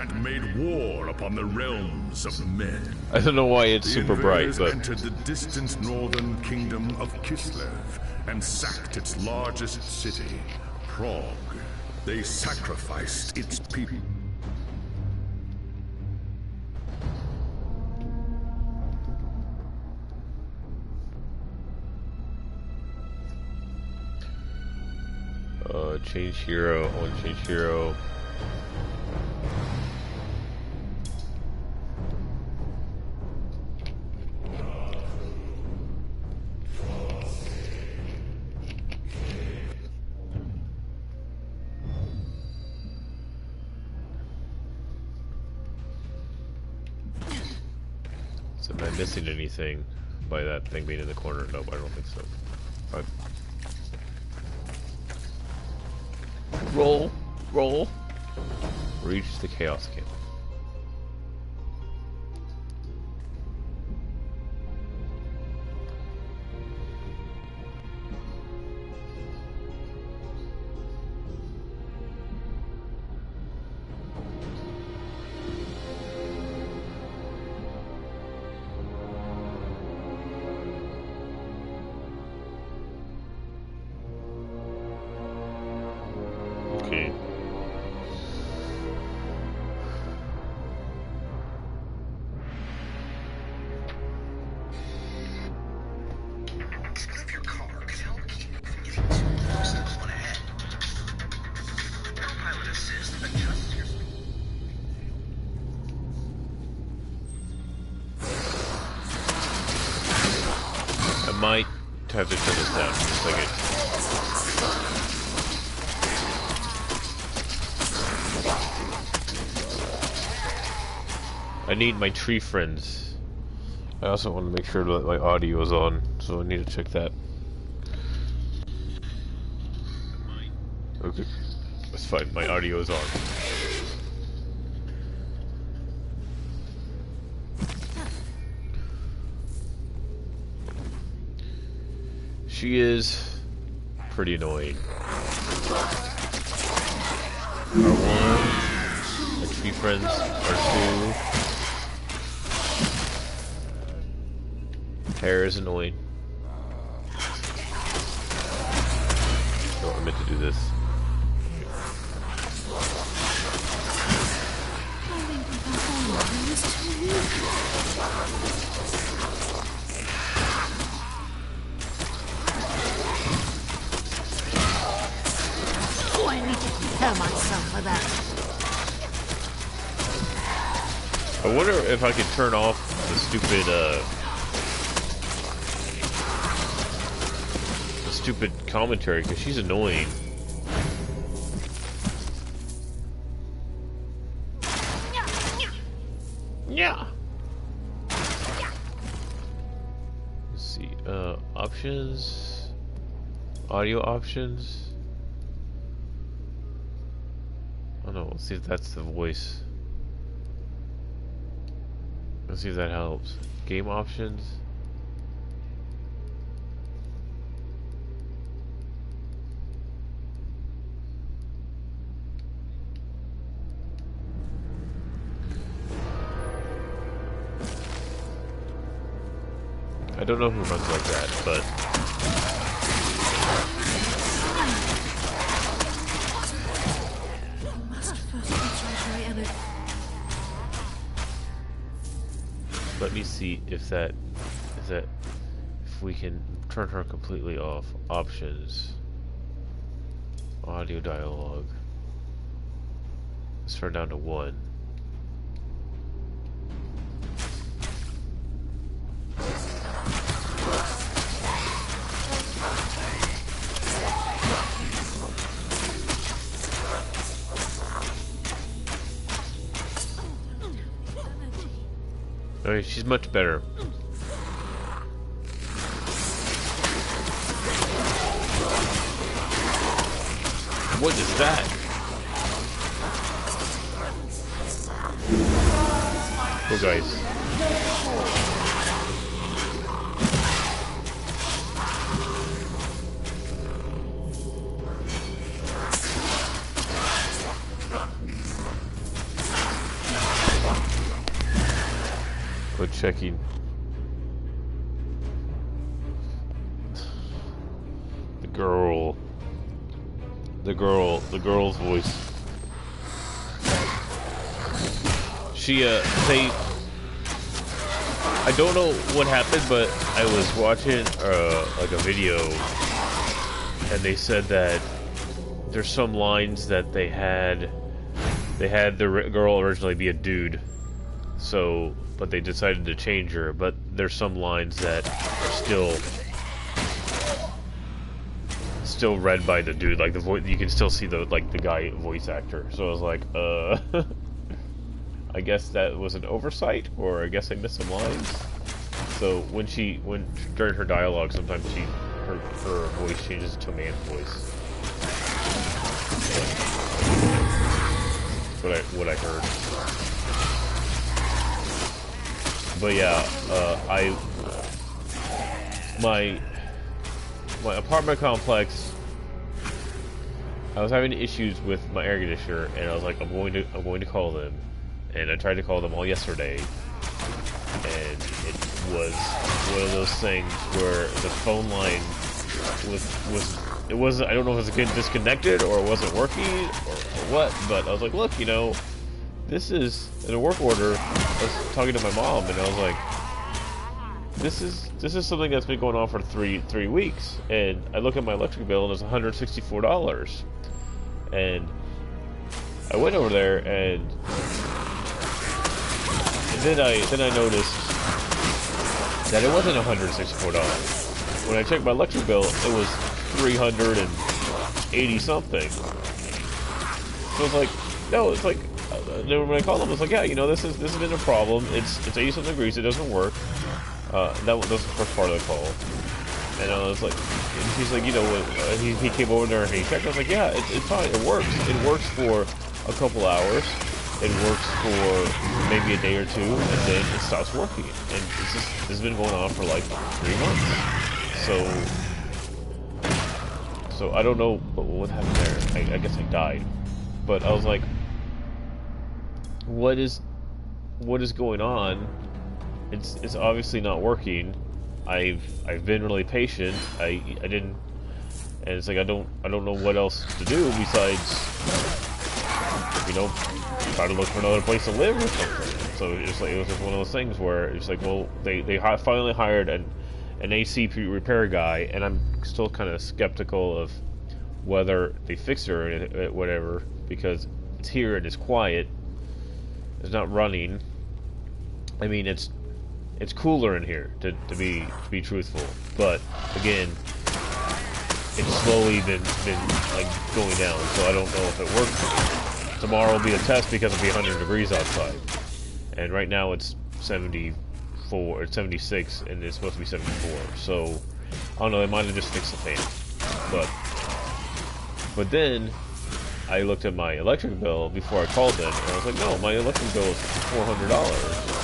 and made war upon the realms of men. I don't know why it's super bright, but... The invaders entered the distant northern kingdom of Kislev and sacked its largest city, Prague. They sacrificed its people. Change hero. I want to change hero. So am I missing anything by that thing being in the corner? Nope, I don't think so. Fine. Roll, roll. Reach the chaos camp. Okay. I might have to turn this down for a second. I need my tree friends. I also want to make sure that my audio is on, so I need to check that. Okay, that's fine. My audio is on. She is pretty annoying. R1, my tree friends, R2. Hair is annoying. Oh, I meant to do this. Oh, I need to prepare myself for that. I wonder if I could turn off the stupid commentary, because she's annoying. Yeah. Let's see. Options. Audio options. Oh no, let's see if that's the voice. Let's see if that helps. Game options. I don't know who runs like that, but let me see if we can turn her completely off. Options. Audio dialogue. Let's turn down to 1. Okay, she's much better. What is that? Oh, guys. but checking. The girl's voice. She, I don't know what happened, but I was watching, like a video, and they said that there's some lines that they had the girl originally be a dude, so, but they decided to change her, but there's some lines that are still read by the dude, like the voice, you can still see the guy voice actor. So I was like, I guess that was an oversight, or I guess I missed some lines. So when during her dialogue, sometimes her voice changes to a man's voice. That's what I heard. But yeah, my apartment complex, I was having issues with my air conditioner, and I was like, I'm going to call them, and I tried to call them all yesterday, and it was one of those things where the phone line was I don't know if it was getting disconnected or it wasn't working or what, but I was like, look, you know, this is in a work order. I was talking to my mom, and I was like, this is something that's been going on for three weeks, and I look at my electric bill and it's $164, and I went over there and then I noticed that it wasn't $164. When I checked my electric bill, it was $380 something. So it's like, no, it's like, then when I called them, I was like, yeah, you know, this has been a problem. It's 80-something degrees, it doesn't work. That was the first part of the call, and I was like, and she's like, you know, he came over there and he checked. I was like, yeah, it's fine, it works. It works for a couple hours. It works for maybe a day or two, and then it stops working. And this has been going on for like 3 months. So I don't know what happened there. I guess I died, but I was like, what is going on? It's obviously not working. I've been really patient. I didn't, and it's like I don't know what else to do besides, you know, try to look for another place to live or something. So it was just one of those things where it's like, well, they finally hired an AC repair guy, and I'm still kind of skeptical of whether they fix it or whatever, because it's here and it's quiet. It's not running. I mean, it's cooler in here, to be truthful, but again, it's slowly been like going down, so I don't know if it works. Tomorrow will be a test because it'll be 100 degrees outside, and right now it's 74, it's 76, and it's supposed to be 74. So I don't know, they might have just fixed the fan, but then I looked at my electric bill before I called them, and I was like, no, my electric bill is $400.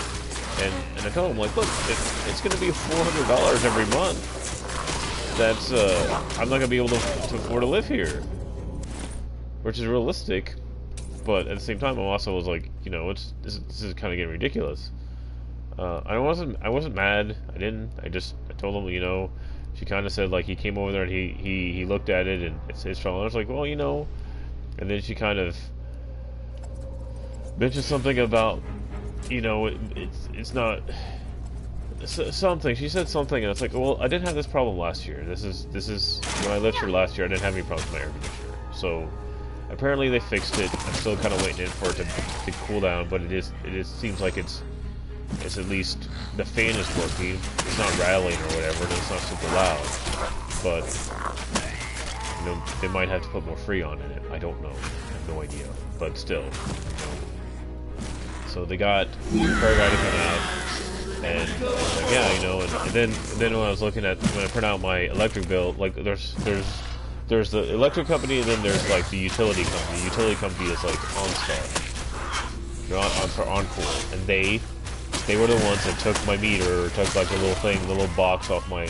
And I told him, like, look, it's going to be $400 every month. That's, I'm not going to be able to afford to live here. Which is realistic. But at the same time, I also was like, you know, this is kind of getting ridiculous. I wasn't mad. I told him, you know, she kind of said, like, he came over there and he looked at it and it's his problem. I was like, well, you know, and then she kind of mentioned something about, you know, it's not something. She said something, and it's like, well, I didn't have this problem last year. This is when I lived here last year. I didn't have any problems with my air conditioner. So apparently they fixed it. I'm still kind of waiting for it to cool down, but it seems like it's at least the fan is working. It's not rattling or whatever, and it's not super loud. But you know, they might have to put more Freon in it. I don't know. I have no idea. But still. So they got the repair guy to come out, and I was like, yeah, you know, and then when I was looking at, when I print out my electric bill, like there's the electric company, and then there's like the utility company. The utility company is like OnStar. They're Renpool, and they were the ones that took my meter, or took like the little box off my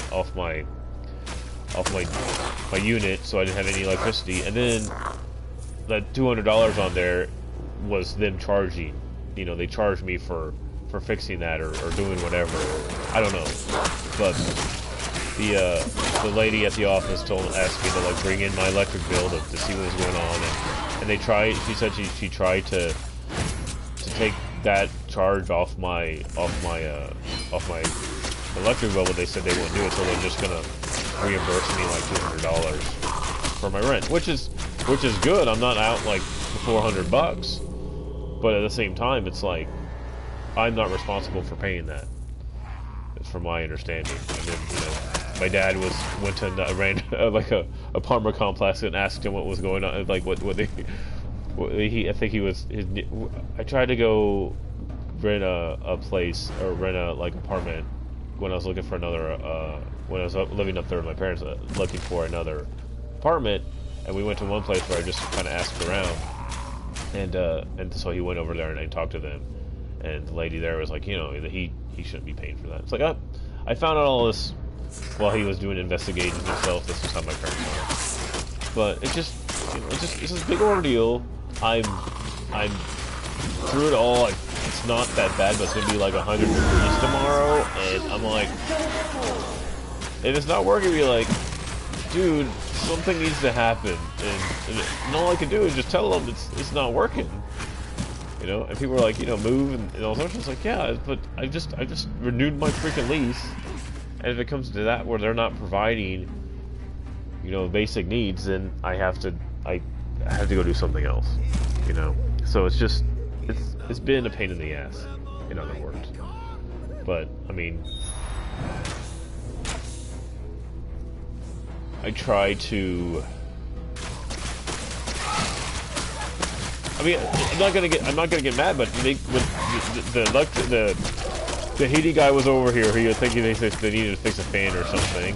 unit, so I didn't have any electricity, and then that $200 on there was them charging. You know, they charged me for for fixing that or doing whatever. I don't know, but the lady at the office asked me to like bring in my electric bill to see what was going on, and they tried. She said she tried to take that charge off my electric bill, but they said they wouldn't do it, so they're just gonna reimburse me like $200 for my rent, which is good. I'm not out like $400, but at the same time, it's like I'm not responsible for paying that. It's from my understanding. And then, you know, my dad went to ran like a apartment complex and asked him what was going on, like what I think he was. I tried to go rent a place or rent a like apartment when I was looking for another. When I was living up there with my parents, looking for another apartment, and we went to one place where I just kind of asked around, and so he went over there and talked to them, and the lady there was like, you know, he shouldn't be paying for that. It's like, I found out all this while he was doing investigating himself. This is how my parents are. But it's just, you know, it's this big ordeal. I'm through it all. It's not that bad, but it's gonna be like 100 degrees tomorrow, and I'm like, if it's not working, be like, dude, something needs to happen, and all I can do is just tell them it's not working, you know. And people are like, you know, move and all sorts. It's like, yeah, but I just renewed my freaking lease, and if it comes to that where they're not providing, you know, basic needs, then I have to go do something else, you know. So it's just it's been a pain in the ass, in other words. But I mean, I try to. I mean, I'm not gonna get mad, but when the heating guy was over here, he was thinking they needed to fix a fan or something,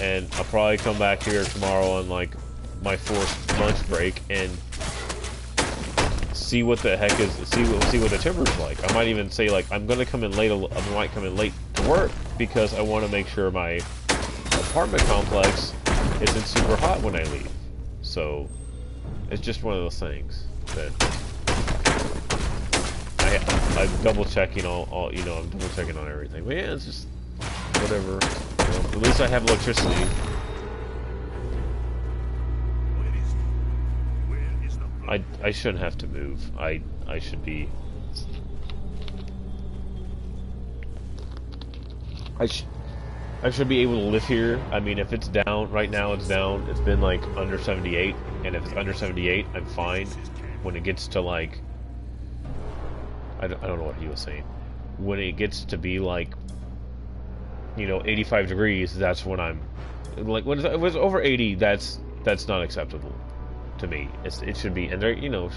and I'll probably come back here tomorrow on like my forced lunch break and see what the heck is, see what the temperature's like. I might even say like I'm gonna come in late. I might come in late to work because I want to make sure my apartment complex isn't super hot when I leave. So it's just one of those things that I'm double checking all you know. I'm double checking on everything. But yeah, it's just whatever. You know, at least I have electricity. I shouldn't have to move. I should be. I should be able to live here. I mean, if it's down right now, it's down. It's been like under 78, and if it's under 78, I'm fine. When it gets to like, I don't know what he was saying. When it gets to be like, you know, 85 degrees, that's when I'm like, when it was over 80, that's not acceptable to me. It should be, and there, you know,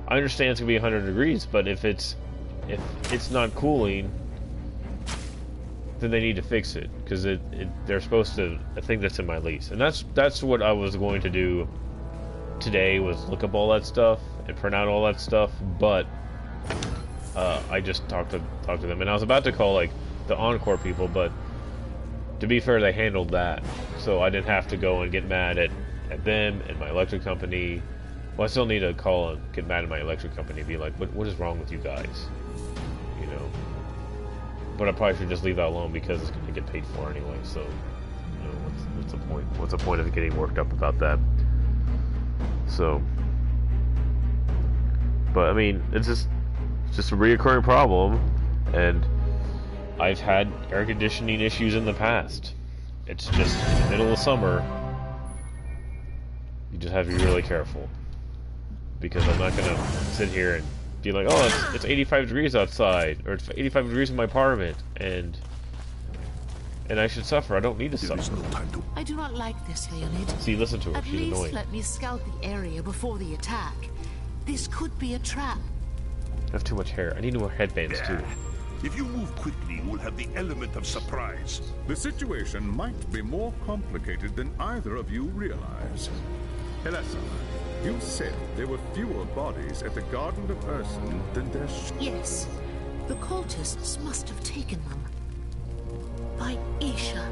I understand it's gonna be 100 degrees, but if it's not cooling, then they need to fix it, because they're supposed to. I think that's in my lease, and that's what I was going to do today, was look up all that stuff and print out all that stuff. But I just talked to them, and I was about to call like the Encore people, but to be fair, they handled that, so I didn't have to go and get mad at them and my electric company. Well, I still need to call and get mad at my electric company and be like, what is wrong with you guys, you know? But I probably should just leave that alone, because it's going to get paid for anyway. So, you know, what's the point? What's the point of getting worked up about that? So, but I mean, it's just a reoccurring problem, and I've had air conditioning issues in the past. It's just in the middle of summer. You just have to be really careful, because I'm not gonna sit here and be like, oh, it's 85 degrees outside, or it's 85 degrees in my apartment, and I should suffer. I don't need to suffer. I do not like this, Leonid. See, listen to her. At She's least annoying. let me scout the area before the attack. This could be a trap. I have too much hair. I need more headbands too. If you move quickly, you will have the element of surprise. The situation might be more complicated than either of you realize. Helessa, you said there were fewer bodies at the Garden of Urson than there should. Yes, the cultists must have taken them. By Isha,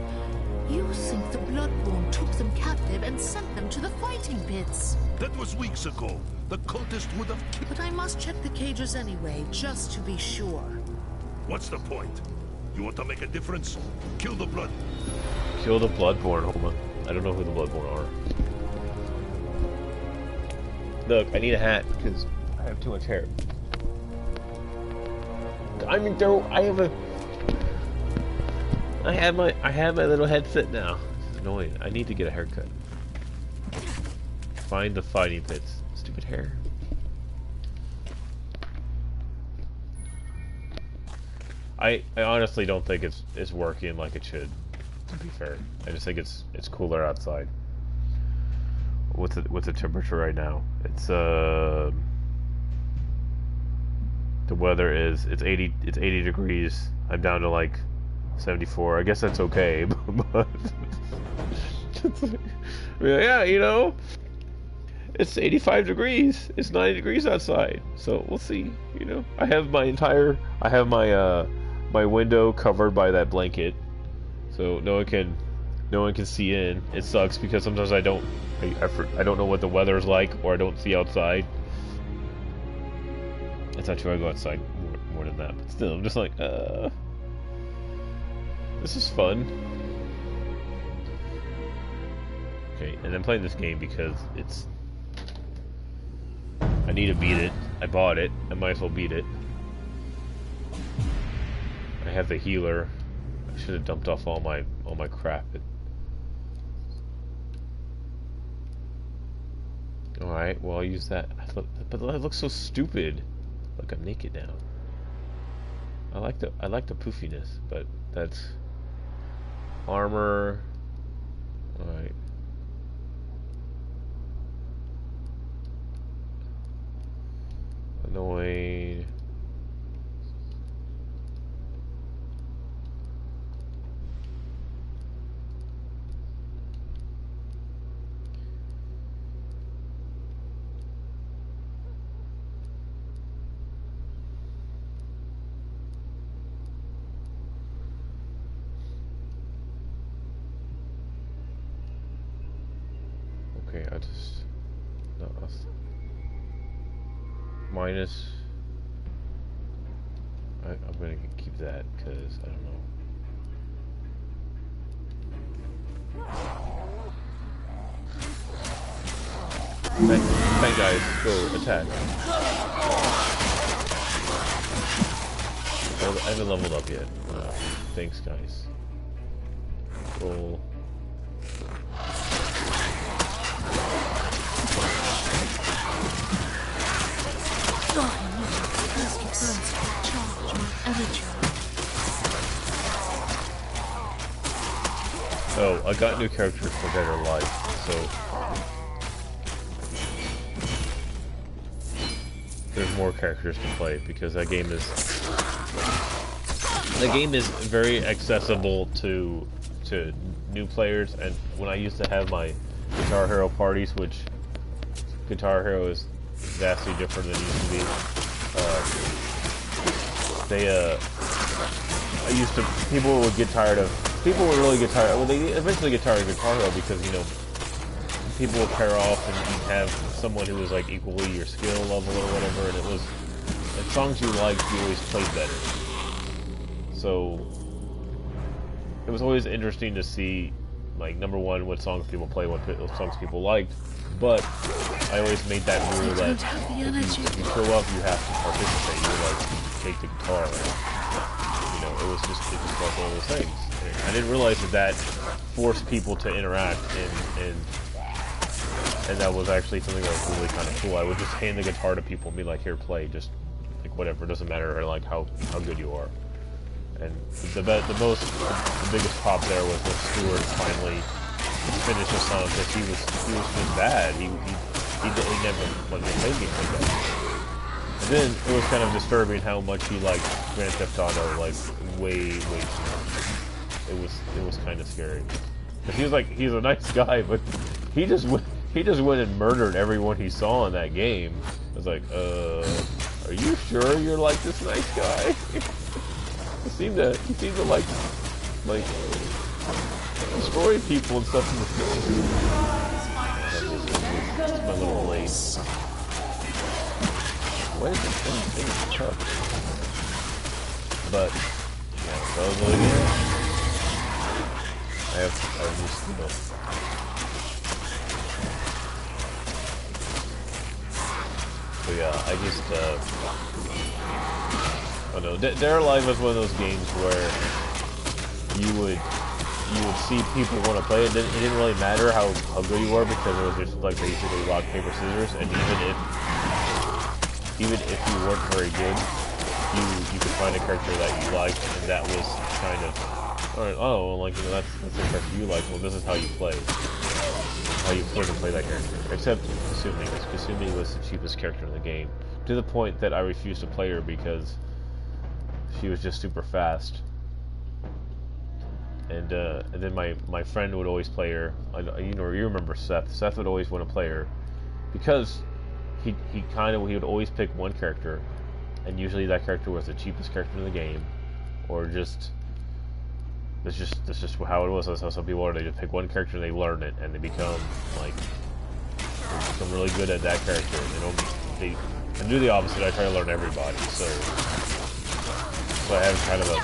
You think the Bloodborne took them captive and sent them to the fighting pits? That was weeks ago. The cultist would have killed... But I must check the cages anyway, just to be sure. What's the point? You want to make a difference? Kill the blood. Kill the Bloodborne. Hold on. I don't know who the Bloodborne are. Look, I need a hat because I have too much hair. I mean, I have my little headset now. It's annoying. I need to get a haircut. Find the fighting pits. Stupid hair. I honestly don't think it's working like it should. To be fair, I just think it's cooler outside. What's the temperature right now? It's the weather is it's 80 degrees. I'm down to like 74. I guess that's okay, but yeah, you know, it's 85 degrees. It's 90 degrees outside, so we'll see. You know, I have my window covered by that blanket, so no one can see in. It sucks because sometimes I don't know what the weather's like, or I don't see outside. It's not true, I go outside more than that, but still, I'm just like, this is fun. Okay, and I'm playing this game because I need to beat it. I bought it, I might as well beat it. I have the healer. I should have dumped off all my crap. Alright, well I'll use that. But that looks so stupid. Look, I'm naked now. I like the poofiness, but that's armor. Alright. Annoying. Okay, I just no, minus. I'm gonna keep that because I don't know. Bang guys, go attack. I haven't leveled up yet. Thanks guys. Roll. Oh, I got new characters for better life, so there's more characters to play because that game is very accessible to new players. And when I used to have my Guitar Hero parties, which Guitar Hero is vastly different than it used to be. People would really get tired. Well, they eventually get tired of Guitar Hero because, you know, people would pair off and you'd have someone who was like equally your skill level or whatever, and songs you liked, you always played better. So it was always interesting to see, like, number one, what songs people play, what songs people liked. But I always made that rule that if you show up, you have to participate. You like take the guitar. You know, it was just like one of those things. And I didn't realize that forced people to interact, and that was actually something that was really kind of cool. I would just hand the guitar to people and be like, "Here, play. Just like whatever. It doesn't matter like how good you are." And the biggest pop there was when Stuart finally finish the song because he was just bad. He never like played games like that. And then it was kind of disturbing how much he liked Grand Theft Auto, like way too much. It was kind of scary. Cause he's a nice guy, but he just went and murdered everyone he saw in that game. I was like, are you sure you're like this nice guy? He seemed to like destroying people and stuff in this game. It's my little blade. What is this thing? It's tough. But yeah, so again, I have just, you know. But yeah, I just I don't know. Dead or Alive was one of those games where you would see people want to play it. It didn't really matter how good you were because it was just like basically rock paper scissors. And even if you weren't very good, you could find a character that you liked, and that was kind of alright. Oh, like, you know, that's the character you like. Well, this is how you play. How you sort of play that character. Except Kasumi. Kasumi was the cheapest character in the game, to the point that I refused to play her because she was just super fast. And then my friend would always play her. You remember Seth. Seth would always want to play her because he would always pick one character, and usually that character was the cheapest character in the game, or that's just how it was. That's how some people are. They just pick one character and they learn it, and they become really good at that character. I do the opposite. I try to learn everybody. So I have kind of a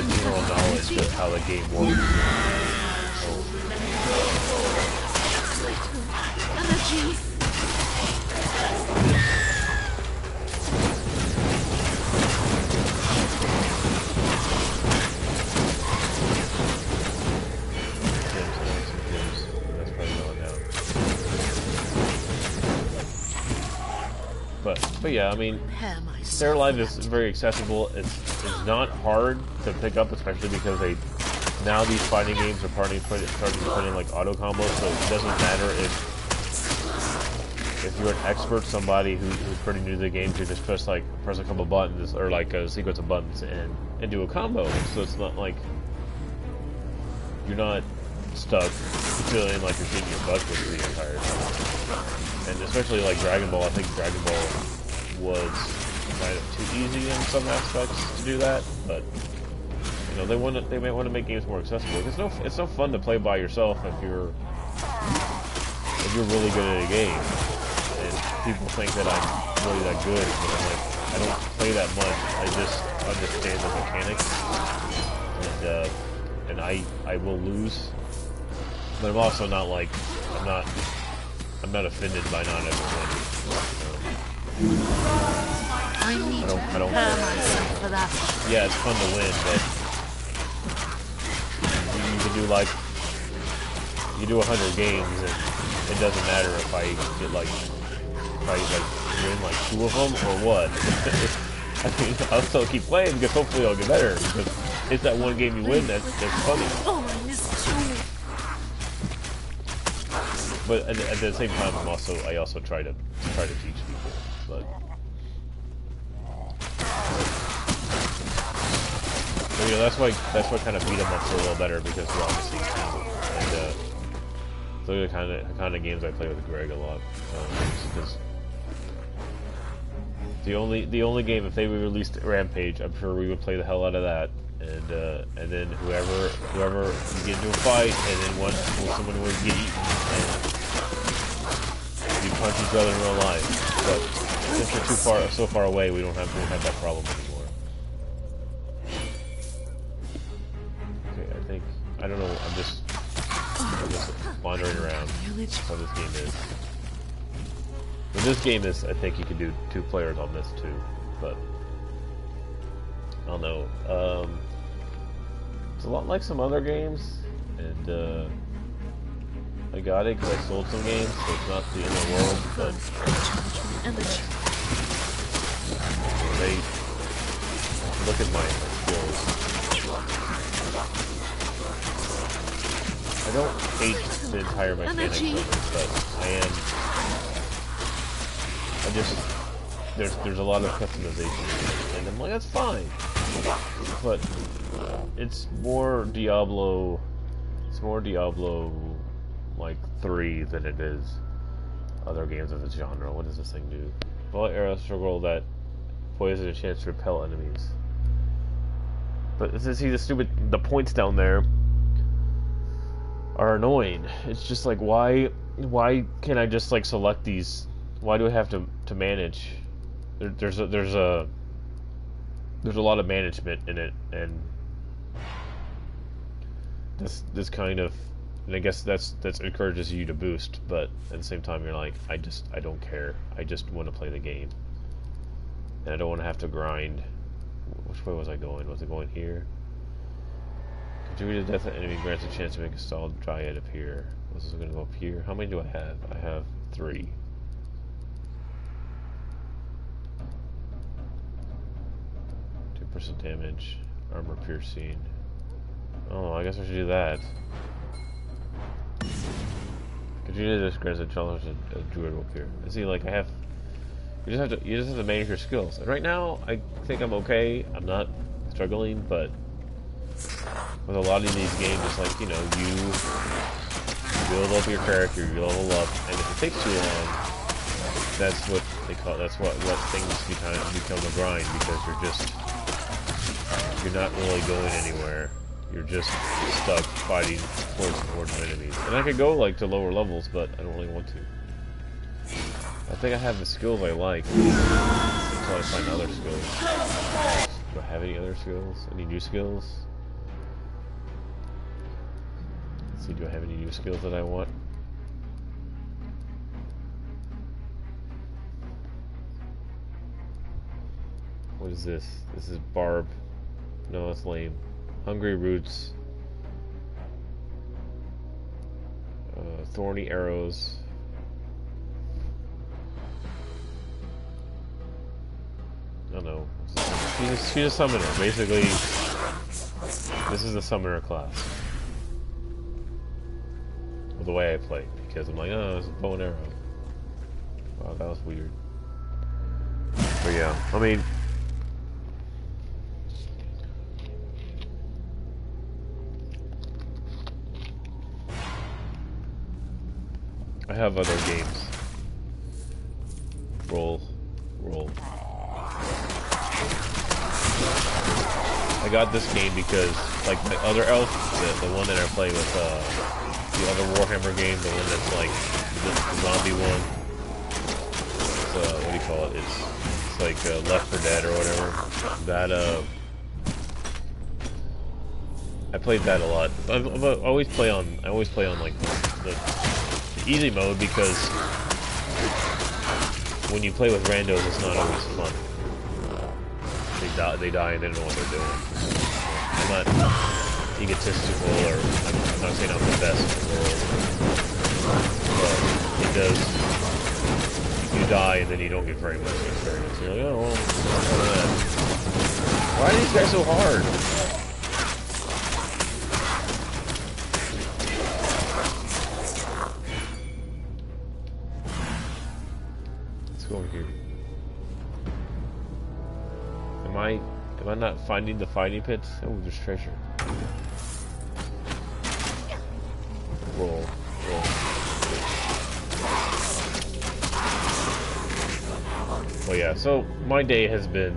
general knowledge of how the game works. But yeah, I mean, Dead or Alive is very accessible. It's not hard to pick up, especially because now these fighting games are starting to put in like auto combos, so it doesn't matter if you're an expert, somebody who's pretty new to the game, to just press a couple buttons or like a sequence of buttons and do a combo. So it's not like you're not stuck feeling like you're getting your butt kicked the entire time. And especially like Dragon Ball, I think Dragon Ball was kind of too easy in some aspects to do that, but you know, they might want to make games more accessible. It's no fun to play by yourself if you're really good at a game, and people think that I'm really that good, but I'm like, I don't play that much. I just understand the mechanics, and I will lose, but I'm also not like I'm not offended by not ever winning. I need to prepare myself for that. Yeah, it's fun to win, but you can do 100 games, and it doesn't matter if I win like 2 of them or what. I mean, I'll still keep playing because hopefully I'll get better, because it's that one game you win that's funny. Oh, I missed 2. But at the same time, I also try to teach people. But you know, that's why kind of beat 'em ups are a little better, because they're obviously easy. And those are the kind of games I play with Greg a lot. Because the only game, if they released Rampage, I'm sure we would play the hell out of that. And then whoever you get into a fight, and then someone would get eaten, and you punch each other in real life. But since we're so far away, we don't have that problem anymore. Okay, I don't know. I'm just wandering around. That's how this game is. But this game is, I think you can do 2 players on this too, but I don't know. It's a lot like some other games, and I got it because I sold some games, so it's not the end of the world, but look at my skills. I don't hate the entire mechanics of it, but there's a lot of customization, and I'm like, that's fine. But it's more Diablo like 3 than it is other games of the genre. What does this thing do? Bullet arrow struggle that poison a chance to repel enemies. But see the points down there. are annoying. It's just like, why can't I just like select these? Why do I have to manage? There's a lot of management in it, and this kind of, and I guess that's encourages you to boost, but at the same time you're like, I don't care. I just want to play the game, and I don't want to have to grind. Which way was I going? Was it going here? Contribute to death of enemy grants a chance to make a stalled dryad appear. Was this going to go up here? How many do I have? I have 3. % damage, armor piercing. Oh, I guess I should do that. Continue to grants a challenge a druid will appear. And see, like I have, you just have to manage your skills. And right now, I think I'm okay. I'm not struggling, but with a lot of these games, it's like, you know, you build up your character, you level up, and if it takes too long, that's what they call. That's what things become a grind, because you're not really going anywhere. You're just stuck fighting towards enemies. And I could go like to lower levels, but I don't really want to. I think I have the skills I like until I find other skills. Do I have any other skills? Any new skills? Let's see, do I have any new skills that I want? What is this? This is Barb. No, that's lame. Hungry Roots. Thorny Arrows. I don't know. She's a summoner. Basically, this is the summoner class. Well, the way I play. Because I'm like, oh, it's a bow and arrow. Wow, that was weird. But yeah, I mean, I have other games. Roll. I got this game because, like, my other elf, the one that I play with, the other Warhammer game, the one that's like the zombie one. It's, what do you call it? It's like Left 4 Dead or whatever. That I played that a lot. I always play on like the easy mode, because when you play with randos, it's not always fun. They die and they don't know what they're doing. I'm not egotistical, or I'm not saying I'm the best in the world, but it does. You die and then you don't get very much experience. You're like, oh well, why are these guys so hard? Over here. Am I not finding the fighting pits? Oh, there's treasure. Roll. Well, yeah, so my day has been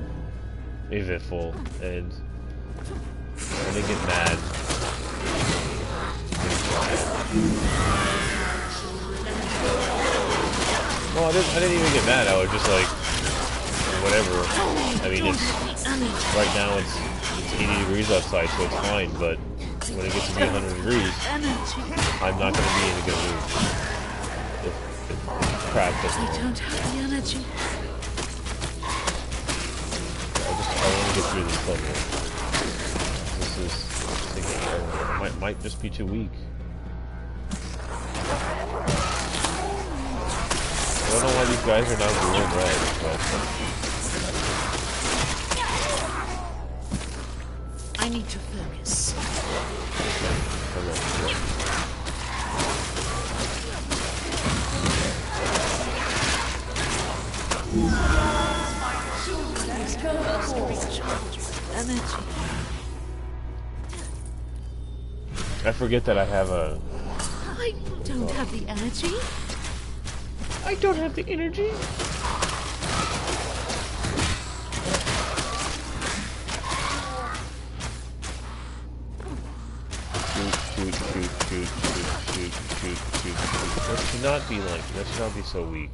eventful, and I didn't get mad. Well, I didn't even get mad. I was just like, whatever. I mean, right now it's 80 degrees outside, so it's fine. But when it gets to be 100 degrees, I'm not going to be in a good mood. If crap doesn't work. I don't have the energy. I want to get through this level. This is taking forever. Might just be too weak. I don't know why these guys are now blue and red, but I need to focus. I forget that I have a... I don't have the energy. I don't have the energy. Shoot. Shoot, shoot, shoot. That should not be like, that should not be so weak.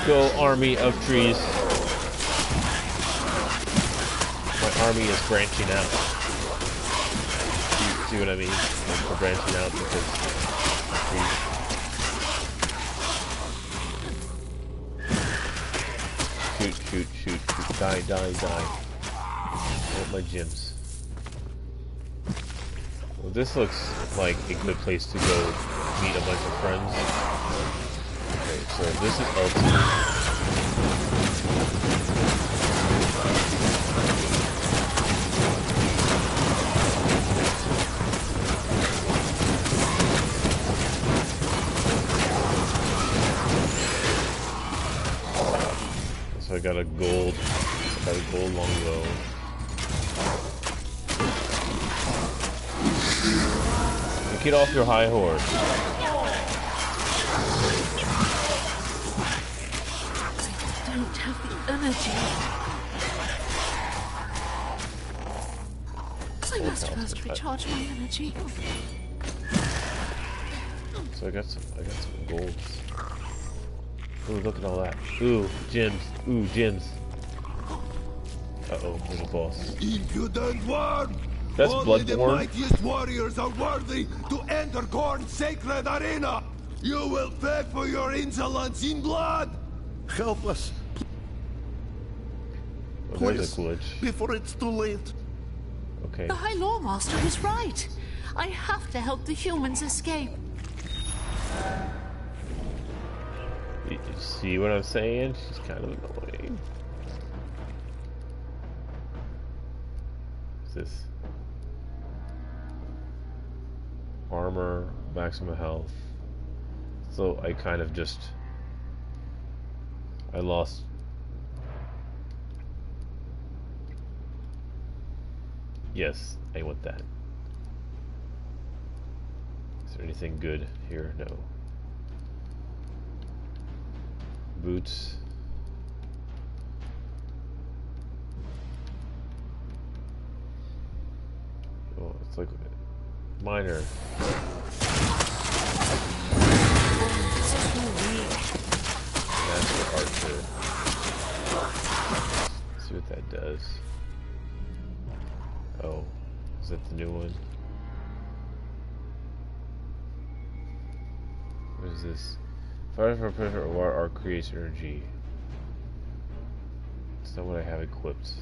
Go, army of trees. My army is branching out. See what I mean? Like, we're branching out because trees. Shoot, shoot, shoot, shoot. Die, die, die. I want my gems. Well, this looks like a good place to go meet a bunch of friends. Okay, so this is ultimate. So I got a gold longbow. Get off your high horse. I don't have the energy. I must first recharge my energy. So I got some golds. Ooh, look at all that. Ooh, gems. Ooh, gems. Uh-oh, there's a boss. Impudent worm! That's Only the Bloodborne. mightiest warriors are worthy to enter Gorn's sacred arena! You will pay for your insolence in blood! Help us, Oh, there's please, a glitch. before it's too late. Okay. The High Lawmaster was right. I have to help the humans escape. You see what I'm saying? She's kind of annoying. What's this? Armor, maximum health. So I kind of just... I lost... Yes, I want that. Is there anything good here? No. Boots. Oh, it's like minor. Master Archer. Let's see what that does. Oh, is that the new one? What is this? Fire for pressure or R creates energy. That's not what I have equipped.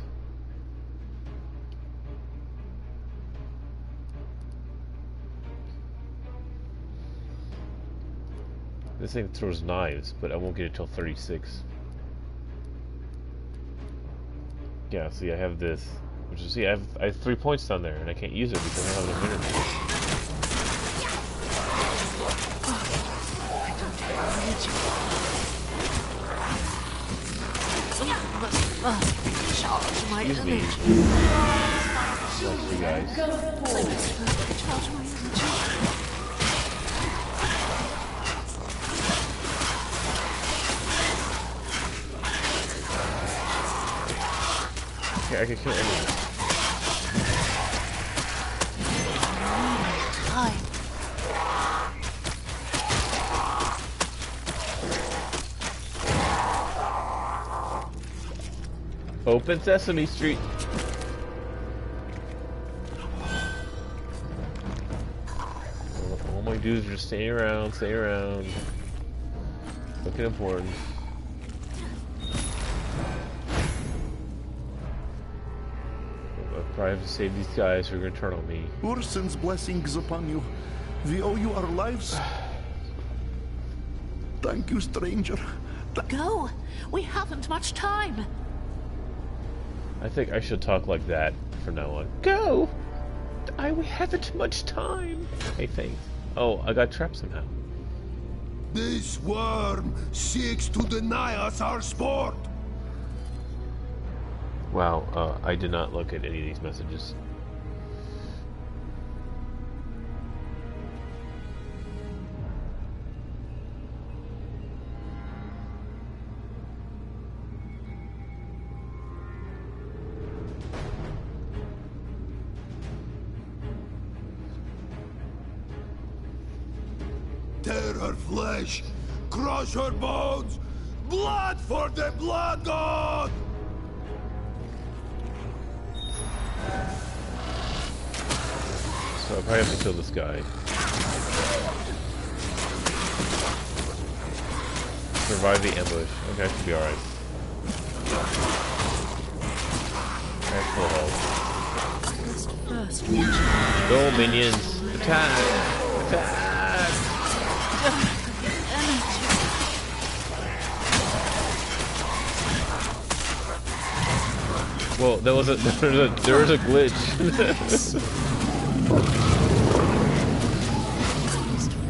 This thing throws knives, but I won't get it till 36. Yeah, see, I have this. Which is, see, I have 3 points down there, and I can't use it because I don't have enough energy. Charge my Excuse me. energy. Like you guys. I must first recharge my energy. Okay, I can kill anyone. Time. Open Sesame Street. All my dudes are just staying around, looking important. I probably have to save these guys who are going to turn on me. Ursen's blessings upon you. We owe you our lives. Thank you, stranger. Go. We haven't much time. I think I should talk like that from now on. Go! We haven't much time. Hey, thanks. Oh, I got trapped somehow. This worm seeks to deny us our sport. Wow, I did not look at any of these messages. Tear her flesh, crush her bones, blood for the blood god! So I probably have to kill this guy. Survive the ambush. Okay, I should be alright. Okay, full health. Go, minions! Attack! Attack! Well, there was a glitch.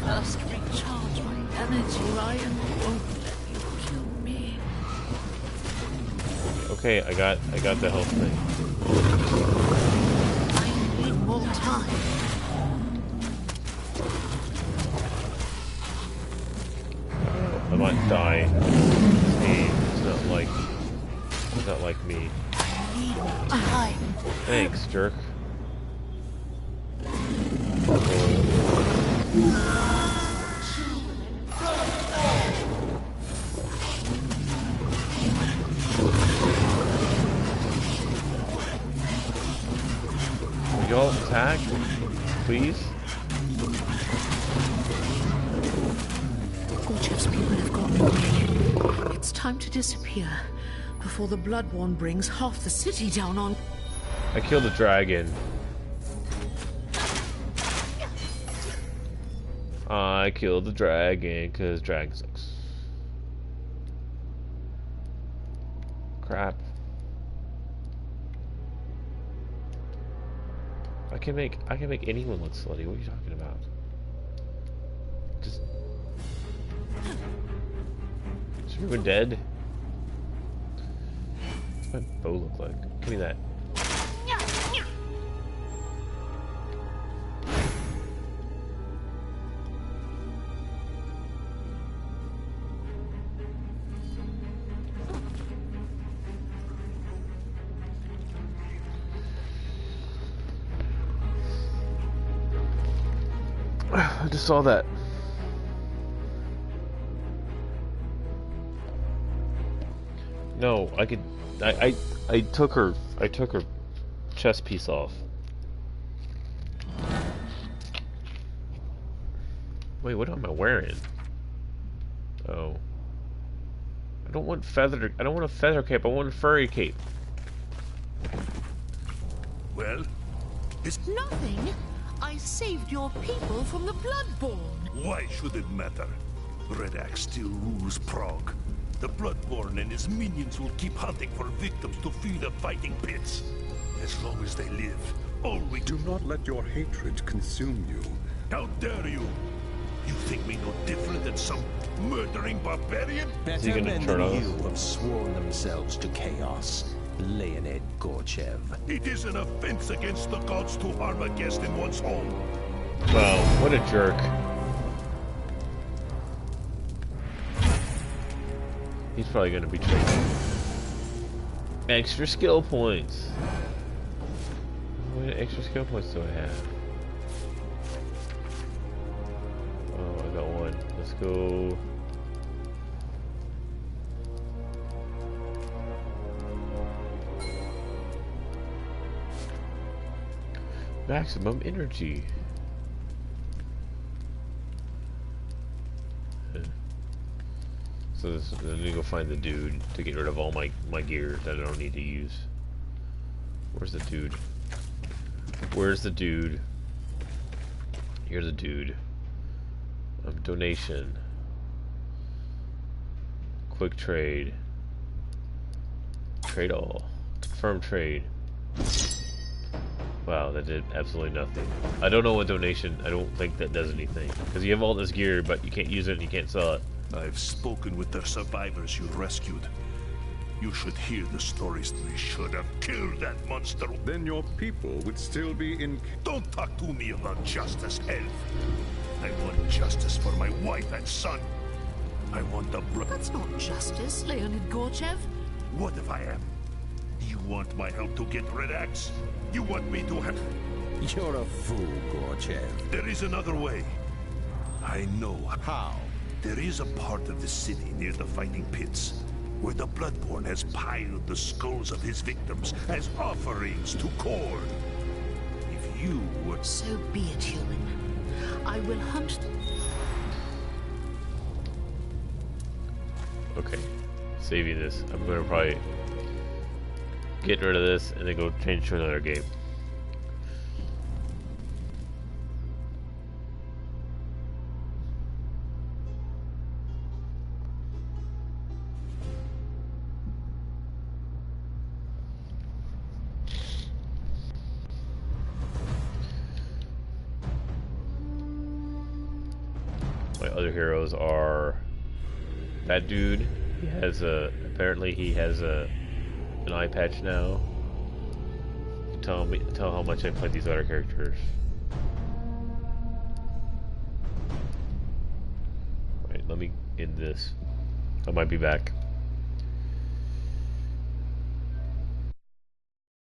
First recharge my energy, Ryan. Won't let you kill me. Okay, I got the health thing. I need more time. I might die. It's not like me. I need more time. Thanks, jerk. Would y'all attack, please? Gorchev's people have gotten away. It's time to disappear before the Bloodborne brings half the city down on. I killed the dragon. I killed the dragon because dragon sucks. Crap. I can make anyone look slutty. What are you talking about? Just is everyone dead? What's my bow look like? Give me that. I just saw that. No, I could. I took her chest piece off. Wait, what am I wearing? Oh, I don't want feathered. I don't want a feather cape. I want a furry cape. Well, it's Nothing. I saved your people from the Bloodborne. why should it matter? Red Axe still rules Prague. The Bloodborne and his minions will keep hunting for victims to feed the fighting pits. As long as they live, all we Do not let your hatred consume you. How dare you? You think me no different than some murdering barbarian? he Better gonna men turn than off? you have sworn themselves to chaos. Leonid Gorchev. It is an offense against the gods to harm a guest in one's home. Wow, what a jerk. He's probably gonna betray me. Extra skill points. How many extra skill points do I have? Oh, I got one. Let's go. Maximum energy. So this, let me go find the dude to get rid of all my gear that I don't need to use. Where's the dude? Where's the dude? Here's the dude. Donation. Quick trade. Trade all. Confirm trade. Wow, that did absolutely nothing. I don't know what donation, I don't think that does anything. Because you have all this gear, but you can't use it and you can't sell it. I've spoken with the survivors you rescued. You should hear the stories. We should have killed that monster. Then your people would still be in... Don't talk to me about justice, Elf. I want justice for my wife and son. I want the That's not justice, Leonid Gorchev. What if I am? You want my help to get Red Axe? You want me to have... You're a fool, Gorchev. There is another way. I know. How? There is a part of the city near the fighting pits where the Bloodborne has piled the skulls of his victims as offerings to Korn. If you were... So be it, human. I will hunt... Okay. Saving this. I'm gonna probably get rid of this and then go change to another game. My other heroes are that dude. He has a apparently he has an eye patch now. Tell how much I played these other characters. Right, let me end this. I might be back.